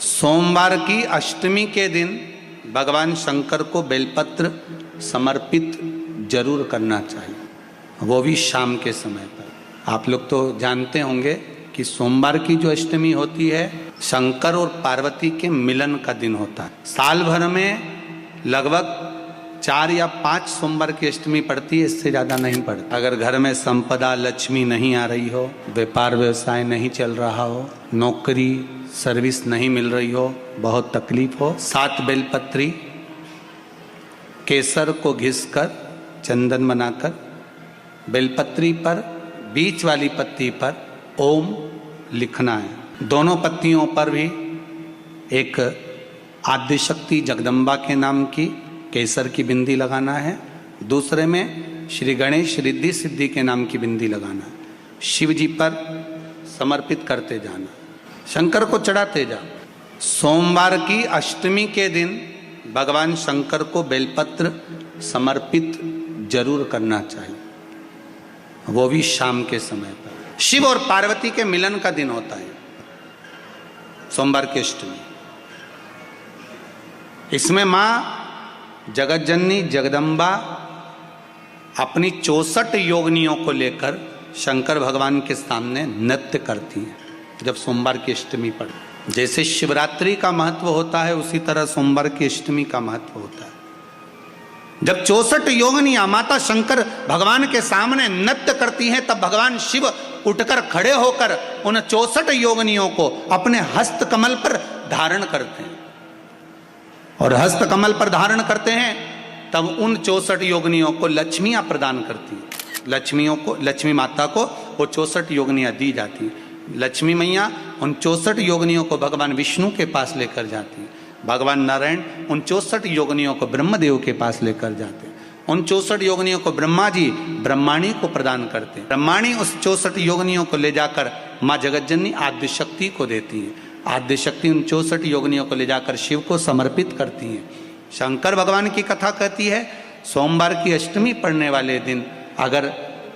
सोमवार की अष्टमी के दिन भगवान शंकर को बेलपत्र समर्पित जरूर करना चाहिए, वो भी शाम के समय पर। आप लोग तो जानते होंगे कि सोमवार की जो अष्टमी होती है शंकर और पार्वती के मिलन का दिन होता है। साल भर में लगभग 4 या 5 सोमवार की अष्टमी पड़ती है, इससे ज़्यादा नहीं पड़ती। अगर घर में संपदा लक्ष्मी नहीं आ रही हो, व्यापार व्यवसाय नहीं चल रहा हो, नौकरी सर्विस नहीं मिल रही हो, बहुत तकलीफ हो, 7 बेलपत्री केसर को घिसकर चंदन बनाकर बेलपत्री पर बीच वाली पत्ती पर ओम लिखना है। दोनों पत्तियों पर भी एक आद्यशक्ति जगदम्बा के नाम की केसर की बिंदी लगाना है, दूसरे में श्री गणेश रिद्धि सिद्धि के नाम की बिंदी लगाना है। शिव जी पर समर्पित करते जाना, शंकर को चढ़ाते जाओ। सोमवार की अष्टमी के दिन भगवान शंकर को बेलपत्र समर्पित जरूर करना चाहिए, वो भी शाम के समय पर। शिव और पार्वती के मिलन का दिन होता है सोमवार की अष्टमी। इसमें मां जगत जननी जगदम्बा अपनी 64 योगिनियों को लेकर शंकर भगवान के सामने नृत्य करती हैं जब सोमवार की अष्टमी पड़े। जैसे शिवरात्रि का महत्व होता है उसी तरह सोमवार की अष्टमी का महत्व होता है। जब 64 योगिनियां माता शंकर भगवान के सामने नृत्य करती हैं तब भगवान शिव उठकर खड़े होकर उन 64 योगिनियों को अपने हस्त कमल पर धारण करते हैं, और हस्त कमल पर धारण करते हैं तब उन 64 योगिनियों को लक्ष्मियां प्रदान करती हैं। लक्ष्मी माता को वो 64 योगिनियां दी जाती हैं। लक्ष्मी मैया उन 64 योगिनियों को भगवान विष्णु के पास लेकर जाती हैं। भगवान नारायण उन 64 योगिनियों को ब्रह्मदेव के पास लेकर जाते हैं। उन 64 योगिनियों को ब्रह्मा जी ब्रह्माणी को प्रदान करते हैं। ब्रह्माणी उस 64 योगिनियों को ले जाकर माँ जगतजननी आद्यशक्ति को देती है। आद्यशक्ति उन 64 योगिनियों को ले जाकर शिव को समर्पित करती हैं। शंकर भगवान की कथा कहती है सोमवार की अष्टमी पड़ने वाले दिन अगर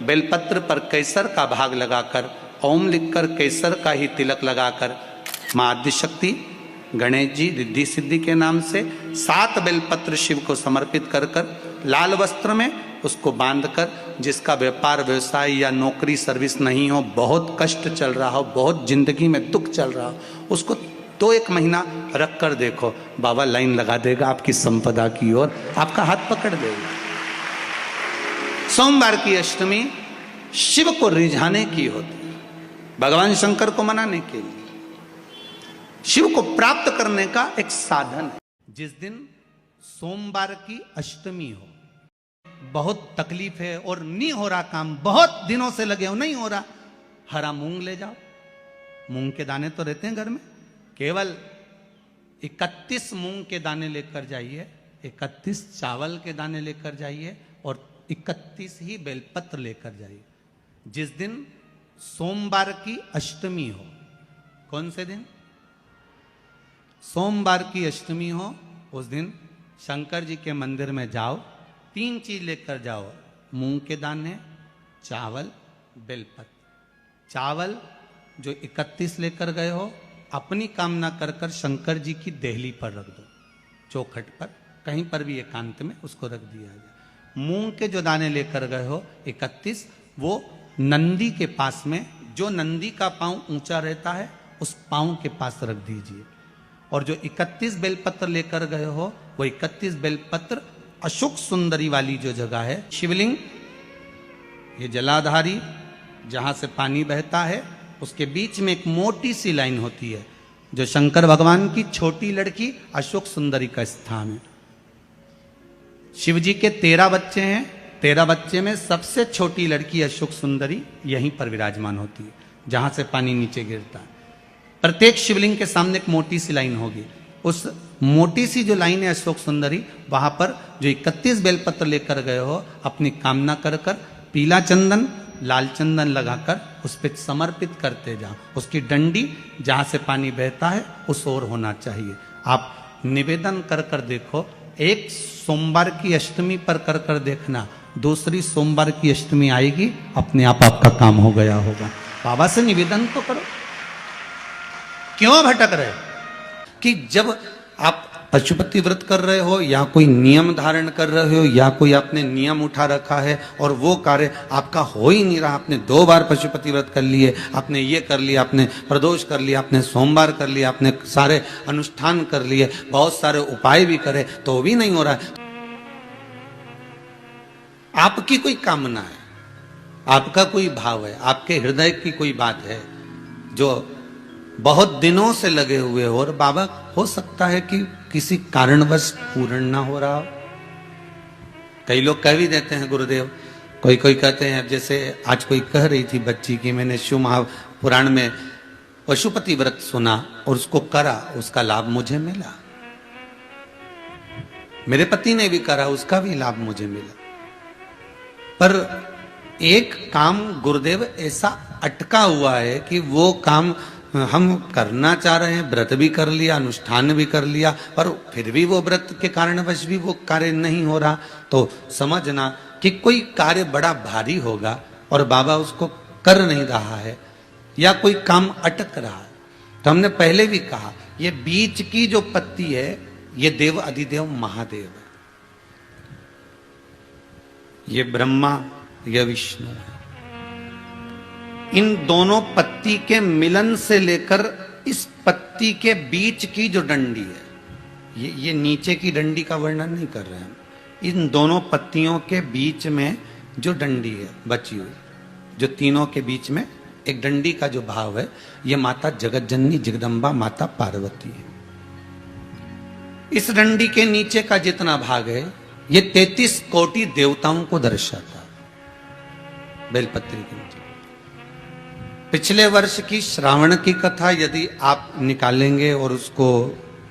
बेलपत्र पर केसर का भाग लगाकर ओम लिखकर केसर का ही तिलक लगाकर माँ आद्यशक्ति गणेश जी रिद्धि सिद्धि के नाम से 7 बेलपत्र शिव को समर्पित कर कर लाल वस्त्र में उसको बांधकर, जिसका व्यापार व्यवसाय या नौकरी सर्विस नहीं हो, बहुत कष्ट चल रहा हो, बहुत जिंदगी में दुख चल रहा हो, उसको 2-1 महीना रख कर देखो, बाबा लाइन लगा देगा आपकी संपदा की ओर, आपका हाथ पकड़ देगा। सोमवार की अष्टमी शिव को रिझाने की होती है, भगवान शंकर को मनाने के लिए, शिव को प्राप्त करने का एक साधन है। जिस दिन सोमवार की अष्टमी हो, बहुत तकलीफ है और नहीं हो रहा काम, बहुत दिनों से लगे हो नहीं हो रहा, हरा मूंग ले जाओ। मूंग के दाने तो रहते हैं घर में, केवल 31 मूंग के दाने लेकर जाइए, 31 चावल के दाने लेकर जाइए और 31 ही बेलपत्र लेकर जाइए। जिस दिन सोमवार की अष्टमी हो, कौन से दिन? सोमवार की अष्टमी हो, उस दिन शंकर जी के मंदिर में जाओ, 3 चीज लेकर जाओ, मूंग के दाने, चावल, बेलपत्र। चावल जो 31 लेकर गए हो अपनी कामना कर कर शंकर जी की देहली पर रख दो, चौखट पर, कहीं पर भी एकांत में उसको रख दिया जाए। मूंग के जो दाने लेकर गए हो 31, वो नंदी के पास में, जो नंदी का पांव ऊंचा रहता है उस पांव के पास रख दीजिए। और जो 31 बेलपत्र लेकर गए हो वो 31 बेलपत्र अशोक सुंदरी वाली जो जगह है, शिवलिंग, ये जलाधारी जहां से पानी बहता है उसके बीच में एक मोटी सी लाइन होती है जो शंकर भगवान की छोटी लड़की अशोक सुंदरी का स्थान है। शिव जी के 13 बच्चे हैं, 13 बच्चे में सबसे छोटी लड़की अशोक सुंदरी यहीं पर विराजमान होती है जहां से पानी नीचे गिरता है। प्रत्येक शिवलिंग के सामने एक मोटी सी लाइन होगी, उस मोटी सी जो लाइन है अशोक सुंदरी, वहां पर जो 31 बेलपत्र लेकर गए हो अपनी कामना कर कर पीला चंदन लाल चंदन लगाकर उस पर समर्पित करते जाओ। उसकी डंडी जहां से पानी बहता है उस ओर होना चाहिए। आप निवेदन कर कर देखो, एक सोमवार की अष्टमी पर कर कर देखना, दूसरी सोमवार की अष्टमी आएगी अपने आप आपका काम हो गया होगा। बाबा से निवेदन तो करो, क्यों भटक रहे? कि जब आप पशुपति व्रत कर रहे हो या कोई नियम धारण कर रहे हो या कोई आपने नियम उठा रखा है और वो कार्य आपका हो ही नहीं रहा, आपने 2 बार पशुपति व्रत कर लिए, आपने ये कर लिया, आपने प्रदोष कर लिया, आपने सोमवार कर लिया, आपने सारे अनुष्ठान कर लिए, बहुत सारे उपाय भी करे तो भी नहीं हो रहा है। आपकी कोई कामना है, आपका कोई भाव है, आपके हृदय की कोई बात है जो बहुत दिनों से लगे हुए हो और बाबा हो सकता है कि किसी कारणवश पूर्ण ना हो रहा हो। कई लोग कह भी देते हैं गुरुदेव, कोई कोई कहते हैं, जैसे आज कोई कह रही थी बच्ची की मैंने शिव महापुराण में पशुपति व्रत सुना और उसको करा, उसका लाभ मुझे मिला, मेरे पति ने भी करा, उसका भी लाभ मुझे मिला। पर एक काम गुरुदेव ऐसा अटका हुआ है कि वो काम हम करना चाह रहे हैं, व्रत भी कर लिया, अनुष्ठान भी कर लिया, पर फिर भी वो व्रत के कारणवश भी वो कार्य नहीं हो रहा। तो समझना कि कोई कार्य बड़ा भारी होगा और बाबा उसको कर नहीं रहा है या कोई काम अटक रहा है। तो हमने पहले भी कहा ये बीच की जो पत्ती है ये देव अधिदेव महादेव है, ये ब्रह्मा ये विष्णु है। इन दोनों पत्ती के मिलन से लेकर इस पत्ती के बीच की जो डंडी है, ये नीचे की डंडी का वर्णन नहीं कर रहे हैं, इन दोनों पत्तियों के बीच में जो डंडी है बची हुई, जो तीनों के बीच में एक डंडी का जो भाव है, ये माता जगत जननी जगदम्बा माता पार्वती है। इस डंडी के नीचे का जितना भाग है ये 33 कोटि देवताओं को दर्शाता है। बेलपत्री के नीचे पिछले वर्ष की श्रावण की कथा यदि आप निकालेंगे और उसको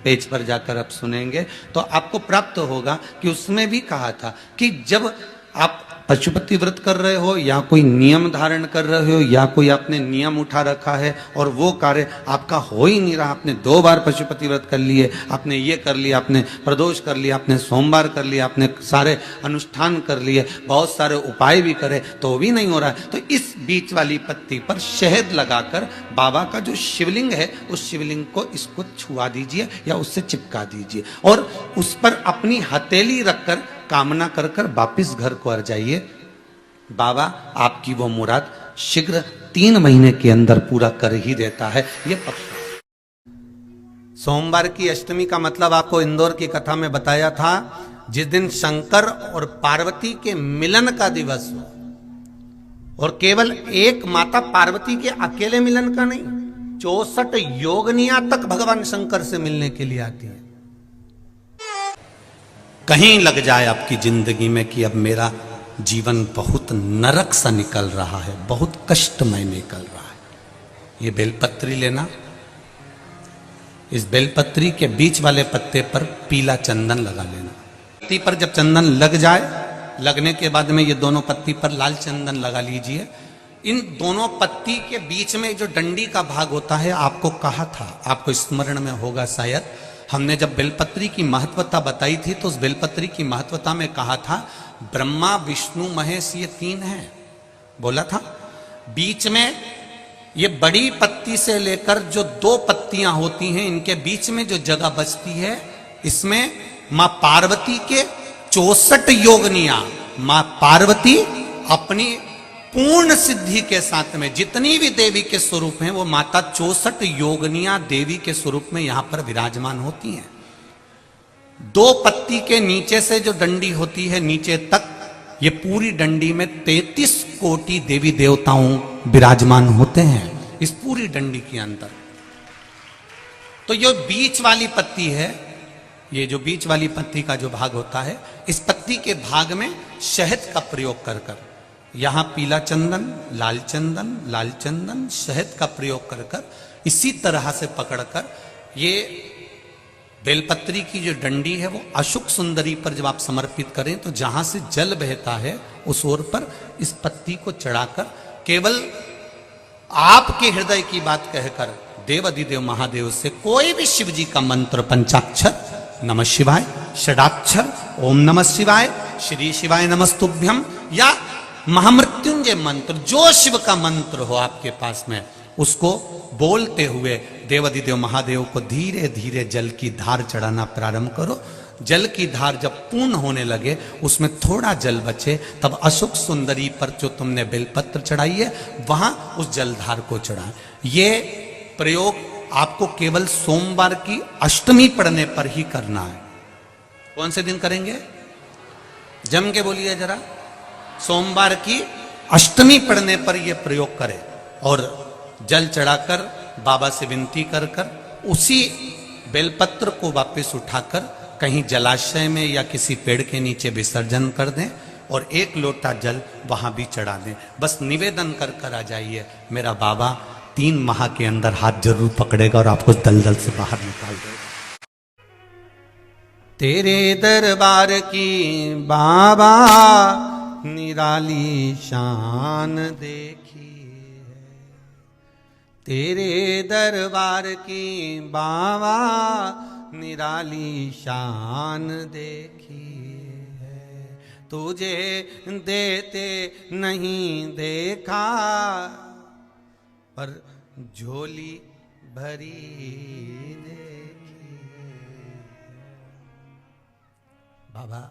पेज पर जाकर आप सुनेंगे तो आपको प्राप्त होगा कि उसमें भी कहा था कि जब आप पशुपति व्रत कर रहे हो या कोई नियम धारण कर रहे हो या कोई आपने नियम उठा रखा है और वो कार्य आपका हो ही नहीं रहा, आपने 2 बार पशुपति व्रत कर लिए, आपने ये कर लिया, आपने प्रदोष कर लिया, आपने सोमवार कर लिया, आपने सारे अनुष्ठान कर लिए, बहुत सारे उपाय भी करे तो भी नहीं हो रहा है। तो इस बीच वाली पत्ती पर शहद लगाकर बाबा का जो शिवलिंग है उस शिवलिंग को इसको छुआ दीजिए या उससे चिपका दीजिए और उस पर अपनी हथेली रखकर कामना कर कर वापिस घर को आ जाइए। बाबा आपकी वो मुराद शीघ्र 3 महीने के अंदर पूरा कर ही देता है, ये पक्का। सोमवार की अष्टमी का मतलब आपको इंदौर की कथा में बताया था, जिस दिन शंकर और पार्वती के मिलन का दिवस हो और केवल एक माता पार्वती के अकेले मिलन का नहीं, 64 योगनियां तक भगवान शंकर से मिलने के लिए आती है। कहीं लग जाए आपकी जिंदगी में कि अब मेरा जीवन बहुत नरक सा निकल रहा है, बहुत कष्टमय निकल रहा है, ये बेलपत्री लेना, इस बेलपत्री के बीच वाले पत्ते पर पीला चंदन लगा लेना। पत्ती पर जब चंदन लग जाए, लगने के बाद में ये दोनों पत्ती पर लाल चंदन लगा लीजिए। इन दोनों पत्ती के बीच में जो डंडी का भाग होता है, आपको कहा था, आपको स्मरण में होगा शायद, हमने जब बेलपत्री की महत्वता बताई थी तो उस बेलपत्री की महत्वता में कहा था ब्रह्मा विष्णु महेश ये 3 हैं, बोला था। बीच में ये बड़ी पत्ती से लेकर जो 2 पत्तियां होती हैं, इनके बीच में जो जगह बचती है, इसमें मां पार्वती के 64 योगनियां, मां पार्वती अपनी पूर्ण सिद्धि के साथ में जितनी भी देवी के स्वरूप हैं वो माता 64 योगनियां देवी के स्वरूप में यहां पर विराजमान होती हैं। 2 पत्ती के नीचे से जो डंडी होती है नीचे तक, ये पूरी डंडी में 33 कोटि देवी देवताओं विराजमान होते हैं इस पूरी डंडी के अंदर। तो ये बीच वाली पत्ती है, ये जो बीच वाली पत्ती का जो भाग होता है, इस पत्ती के भाग में शहद का प्रयोग कर कर, यहां पीला चंदन, लाल चंदन, लाल चंदन, शहद का प्रयोग कर कर इसी तरह से पकड़कर ये बेलपत्री की जो डंडी है वो अशुक सुंदरी पर जब आप समर्पित करें तो जहां से जल बहता है उस ओर पर इस पत्ती को चढ़ाकर केवल आपके हृदय की बात कहकर देव अधिदेव महादेव से कोई भी शिव जी का मंत्र, पंचाक्षर नमः शिवाय, षडाक्षर ओम नमः शिवाय, श्री शिवाय नमस्तुभ्यम या महामृत्युंजय मंत्र, जो शिव का मंत्र हो आपके पास में उसको बोलते हुए देवाधिदेव महादेव को धीरे धीरे जल की धार चढ़ाना प्रारंभ करो। जल की धार जब पूर्ण होने लगे, उसमें थोड़ा जल बचे, तब अशोक सुंदरी पर जो तुमने बेलपत्र चढ़ाई है वहां उस जलधार को चढ़ा। ये प्रयोग आपको केवल सोमवार की अष्टमी पढ़ने पर ही करना है। कौन से दिन करेंगे? जम के बोलिए जरा। सोमवार की अष्टमी पढ़ने पर यह प्रयोग करें और जल चढ़ाकर बाबा से विनती कर कर उसी बेलपत्र को वापस उठाकर कहीं जलाशय में या किसी पेड़ के नीचे विसर्जन कर दें और एक लोटा जल वहां भी चढ़ा दें। बस निवेदन कर कर आ जाइए, मेरा बाबा 3 माह के अंदर हाथ जरूर पकड़ेगा और आपको दलदल से बाहर निकाल देगा। तेरे दरबार की बाबा निराली शान देखी है, तेरे दरबार की बाबा निराली शान देखी है। तुझे देते नहीं देखा पर झोली भरी देखी। बाबा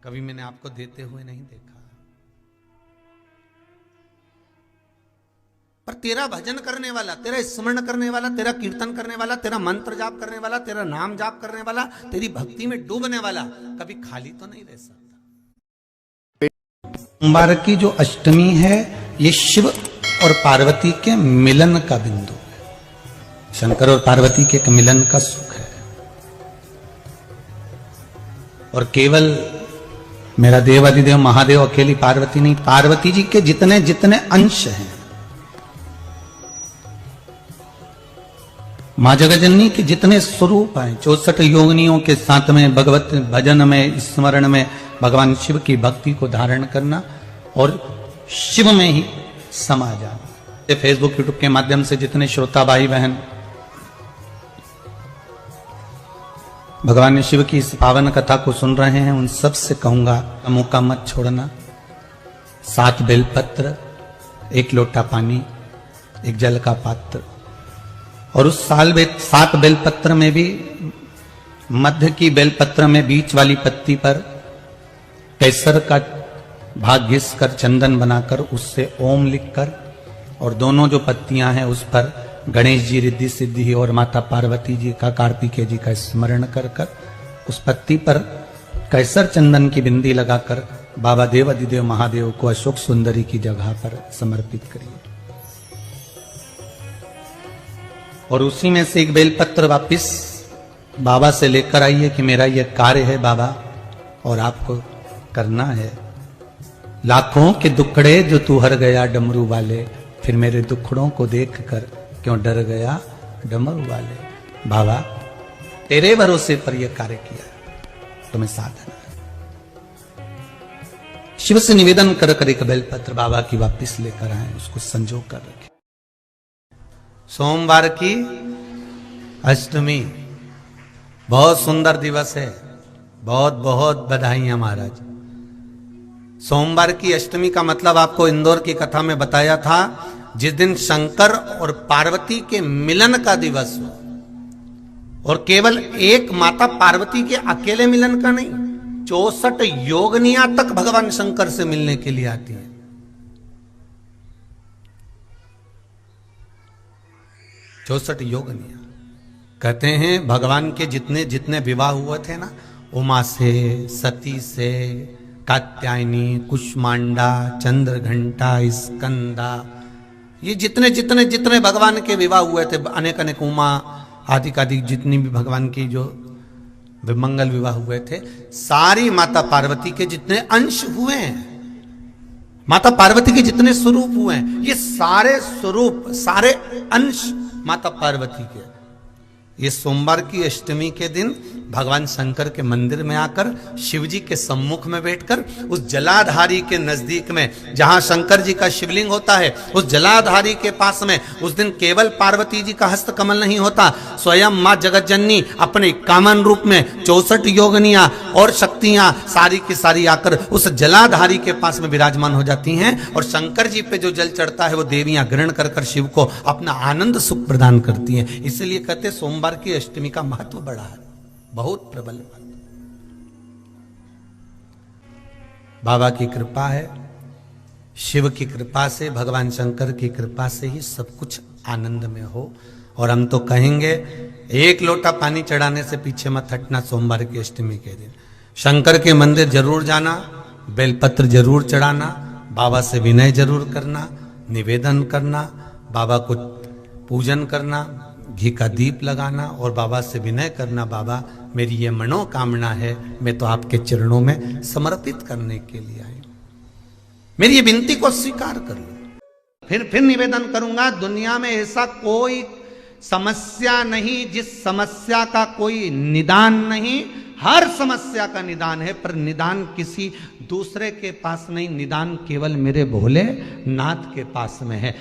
कभी मैंने आपको देते हुए नहीं देखा, पर तेरा भजन करने वाला, तेरा स्मरण करने वाला, तेरा कीर्तन करने वाला, तेरा मंत्र जाप करने वाला, तेरा नाम जाप करने वाला, तेरी भक्ति में डूबने वाला कभी खाली तो नहीं रह सकता। सोमवार की जो अष्टमी है ये शिव और पार्वती के मिलन का बिंदु है। शंकर और पार्वती के मिलन का सुख है। और केवल मेरा देवाधिदेव महादेव अकेली पार्वती नहीं, पार्वती जी के जितने जितने अंश हैं, मां जगजननी के जितने स्वरूप हैं, 64 योगिनियों के साथ में भगवत भजन में, स्मरण में भगवान शिव की भक्ति को धारण करना और शिव में ही समा जाना। फेसबुक यूट्यूब के माध्यम से जितने श्रोता भाई बहन भगवान शिव की इस पावन कथा को सुन रहे हैं, उन सब से कहूंगा मौका मत छोड़ना। 7 बेलपत्र, 1 लोटा पानी, 1 जल का पात्र, और उस 7 बेलपत्र में भी मध्य की बेलपत्र में बीच वाली पत्ती पर केसर का भाग घिस कर चंदन बनाकर उससे ओम लिखकर, और दोनों जो पत्तियां हैं उस पर गणेश जी, रिद्धि सिद्धि और माता पार्वती जी का, कार्तिकेय जी का स्मरण कर कर उस पत्ती पर केसर चंदन की बिंदी लगाकर बाबा देवाधिदेव महादेव को अशोक सुंदरी की जगह पर समर्पित करिए। और उसी में से 1 बेलपत्र वापिस बाबा से लेकर आइए कि मेरा यह कार्य है बाबा और आपको करना है। लाखों के दुखड़े जो तू हर गया डमरू वाले, फिर मेरे दुखड़ों को देखकर क्यों डर गया डमरू वाले। बाबा तेरे भरोसे पर यह कार्य किया, तुम्हें साधन है। शिव से निवेदन कर कर 1 बेलपत्र बाबा की वापिस लेकर आए, उसको संजो कर रखे। सोमवार की अष्टमी बहुत सुंदर दिवस है, बहुत बहुत बधाइयां महाराज। सोमवार की अष्टमी का मतलब आपको इंदौर की कथा में बताया था, जिस दिन शंकर और पार्वती के मिलन का दिवस हो, और केवल एक माता पार्वती के अकेले मिलन का नहीं, 64 योगनियां तक भगवान शंकर से मिलने के लिए आती है। 64 योगनियां। कहते हैं भगवान के जितने जितने विवाह हुए थे ना, उमा से, सती से, कात्यायनी, कुष्मांडा, चंद्रघंटा, स्कंदा, ये जितने जितने जितने भगवान के विवाह हुए थे, अनेक अनेक उमा आदि आदि जितनी भी भगवान की जो मंगल विवाह हुए थे, सारी माता पार्वती के जितने अंश हुए हैं, माता पार्वती के जितने स्वरूप हुए हैं, ये सारे स्वरूप, सारे अंश माता पार्वती के। ये सोमवार की अष्टमी के दिन भगवान शंकर के मंदिर में आकर शिव जी के सम्मुख में बैठकर उस जलाधारी के नजदीक में जहां शंकर जी का शिवलिंग होता है, उस जलाधारी के पास में उस दिन केवल पार्वती जी का हस्त कमल नहीं होता, स्वयं मां जगतजननी अपने कामन रूप में 64 योगनियां और शक्तियां सारी की सारी आकर उस जलाधारी के पास में विराजमान हो जाती हैं और शंकर जी पे जो जल चढ़ता है वो देवियां ग्रहण कर कर शिव को अपना आनंद सुख प्रदान करती हैं। इसलिए कहते सोमवार की अष्टमी का महत्व बड़ा है, बहुत प्रबल। बाबा की कृपा है, शिव की कृपा से, भगवान शंकर की कृपा से ही सब कुछ आनंद में हो। और हम तो कहेंगे एक लोटा पानी चढ़ाने से पीछे मत हटना। सोमवार की अष्टमी के दिन शंकर के मंदिर जरूर जाना, बेलपत्र जरूर चढ़ाना, बाबा से विनय जरूर करना, निवेदन करना, बाबा को पूजन करना, घी का दीप लगाना और बाबा से विनय करना, बाबा मेरी ये मनोकामना है, मैं तो आपके चरणों में समर्पित करने के लिए आई, मेरी ये विनती को स्वीकार कर लो। फिर निवेदन करूंगा, दुनिया में ऐसा कोई समस्या नहीं जिस समस्या का कोई निदान नहीं। हर समस्या का निदान है, पर निदान किसी दूसरे के पास नहीं, निदान केवल मेरे भोले नाथ के पास में है।